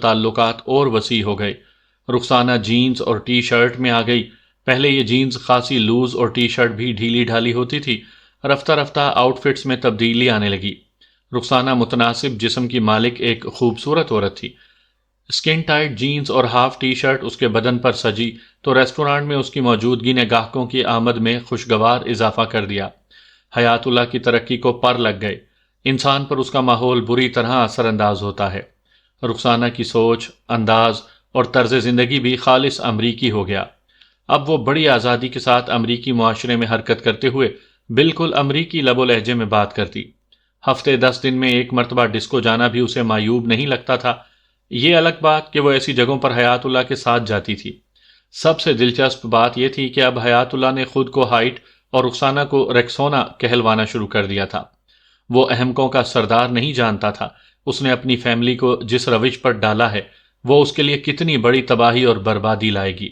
تعلقات اور وسیع ہو گئے۔ رخسانہ جینز اور ٹی شرٹ میں آ گئی۔ پہلے یہ جینز خاصی لوز اور ٹی شرٹ بھی ڈھیلی ڈھالی ہوتی تھی۔ رفتہ رفتہ آؤٹ فٹس میں تبدیلی آنے لگی۔ رخسانہ متناسب جسم کی مالک ایک خوبصورت عورت تھی۔ اسکن ٹائٹ جینز اور ہاف ٹی شرٹ اس کے بدن پر سجی تو ریسٹورانٹ میں اس کی موجودگی نے گاہکوں کی آمد میں خوشگوار اضافہ کر دیا۔ حیات اللہ کی ترقی کو پر لگ گئے۔ انسان پر اس کا ماحول بری طرح اثر انداز ہوتا ہے۔ رخسانہ کی سوچ، انداز اور طرز زندگی بھی خالص امریکی ہو گیا۔ اب وہ بڑی آزادی کے ساتھ امریکی معاشرے میں حرکت کرتے ہوئے بالکل امریکی لب و لہجے میں بات کرتی۔ ہفتے 10 دن میں ایک مرتبہ ڈسکو جانا بھی اسے معیوب نہیں لگتا تھا۔ یہ الگ بات کہ وہ ایسی جگہوں پر حیات اللہ کے ساتھ جاتی تھی۔ سب سے دلچسپ بات یہ تھی کہ اب حیات اللہ نے خود کو ہائٹ اور رخسانہ کو ریکسونا کہلوانا شروع کر دیا تھا۔ وہ احمقوں کا سردار نہیں جانتا تھا اس نے اپنی فیملی کو جس روش پر ڈالا ہے وہ اس کے لیے کتنی بڑی تباہی اور بربادی لائے گی۔